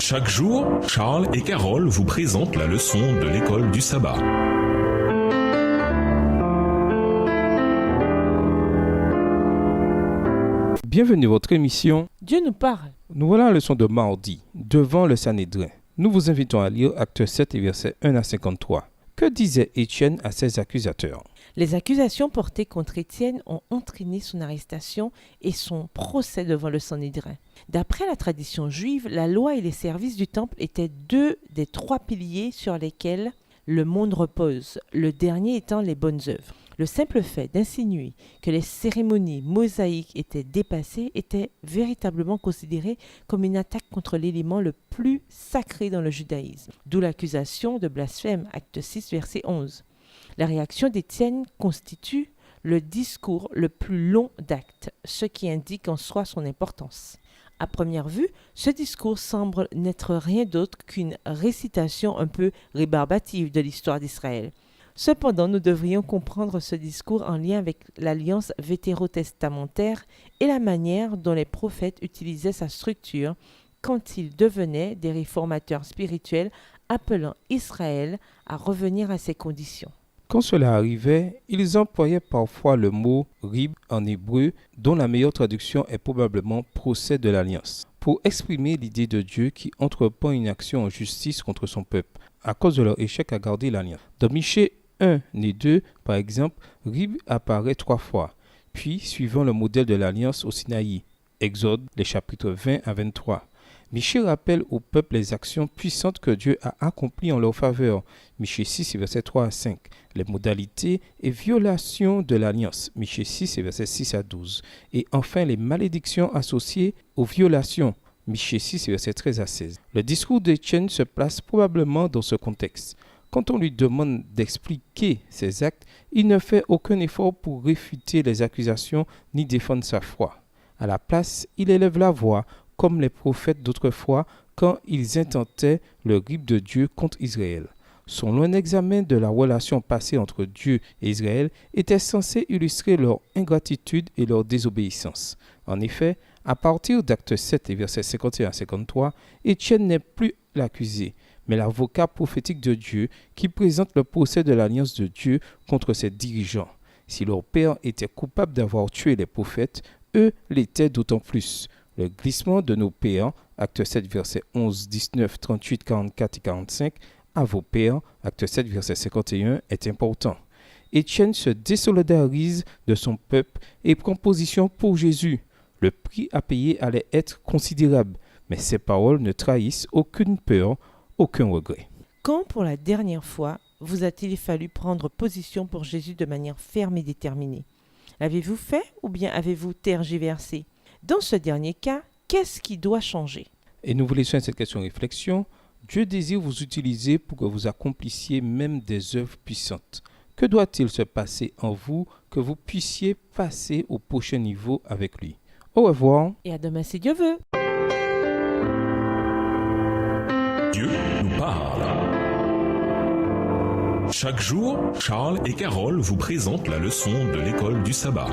Chaque jour, Charles et Carole vous présentent la leçon de l'école du sabbat. Bienvenue à votre émission. Dieu nous parle. Nous voilà à la leçon de mardi, devant le Sanhédrin. Nous vous invitons à lire Actes 7 et versets 1 à 53. Que disait Étienne à ses accusateurs? Les accusations portées contre Étienne ont entraîné son arrestation et son procès devant le Sanhédrin. D'après la tradition juive, la loi et les services du temple étaient deux des trois piliers sur lesquels le monde repose, le dernier étant les bonnes œuvres. Le simple fait d'insinuer que les cérémonies mosaïques étaient dépassées était véritablement considéré comme une attaque contre l'élément le plus sacré dans le judaïsme, d'où l'accusation de blasphème, acte 6, verset 11. La réaction d'Étienne constitue le discours le plus long d'Actes, ce qui indique en soi son importance. À première vue, ce discours semble n'être rien d'autre qu'une récitation un peu rébarbative de l'histoire d'Israël. Cependant, nous devrions comprendre ce discours en lien avec l'alliance vétérotestamentaire et la manière dont les prophètes utilisaient sa structure quand ils devenaient des réformateurs spirituels appelant Israël à revenir à ses conditions. Quand cela arrivait, ils employaient parfois le mot « rib » en hébreu, dont la meilleure traduction est probablement « procès de l'alliance », pour exprimer l'idée de Dieu qui entreprend une action en justice contre son peuple, à cause de leur échec à garder l'alliance. Dans Michée 1 et 2, par exemple, rib apparaît 3 fois, puis suivant le modèle de l'alliance au Sinaï, Exode, les chapitres 20 à 23. Michée rappelle au peuple les actions puissantes que Dieu a accomplies en leur faveur. Michée 6, versets 3 à 5. Les modalités et violations de l'alliance. Michée 6, versets 6 à 12. Et enfin, les malédictions associées aux violations. Michée 6, versets 13 à 16. Le discours d'Étienne se place probablement dans ce contexte. Quand on lui demande d'expliquer ses actes, il ne fait aucun effort pour réfuter les accusations ni défendre sa foi. À la place, il élève la voix, comme les prophètes d'autrefois quand ils intentaient le rib de Dieu contre Israël. Son long examen de la relation passée entre Dieu et Israël était censé illustrer leur ingratitude et leur désobéissance. En effet, à partir d'Actes 7 et versets 51 à 53, Étienne n'est plus l'accusé, mais l'avocat prophétique de Dieu qui présente le procès de l'alliance de Dieu contre ses dirigeants. Si leur père était coupable d'avoir tué les prophètes, eux l'étaient d'autant plus. Le glissement de nos pères, acte 7, versets 11, 19, 38, 44 et 45, à vos pères, acte 7, verset 51, est important. Étienne se désolidarise de son peuple et prend position pour Jésus. Le prix à payer allait être considérable, mais ses paroles ne trahissent aucune peur, aucun regret. Quand pour la dernière fois vous a-t-il fallu prendre position pour Jésus de manière ferme et déterminée? L'avez-vous fait ou bien avez-vous tergiversé? Dans ce dernier cas, qu'est-ce qui doit changer? Et nous vous laissons cette question réflexion. Dieu désire vous utiliser pour que vous accomplissiez même des œuvres puissantes. Que doit-il se passer en vous que vous puissiez passer au prochain niveau avec lui? Au revoir. Et à demain si Dieu veut. Dieu nous parle. Chaque jour, Charles et Carole vous présentent la leçon de l'école du sabbat.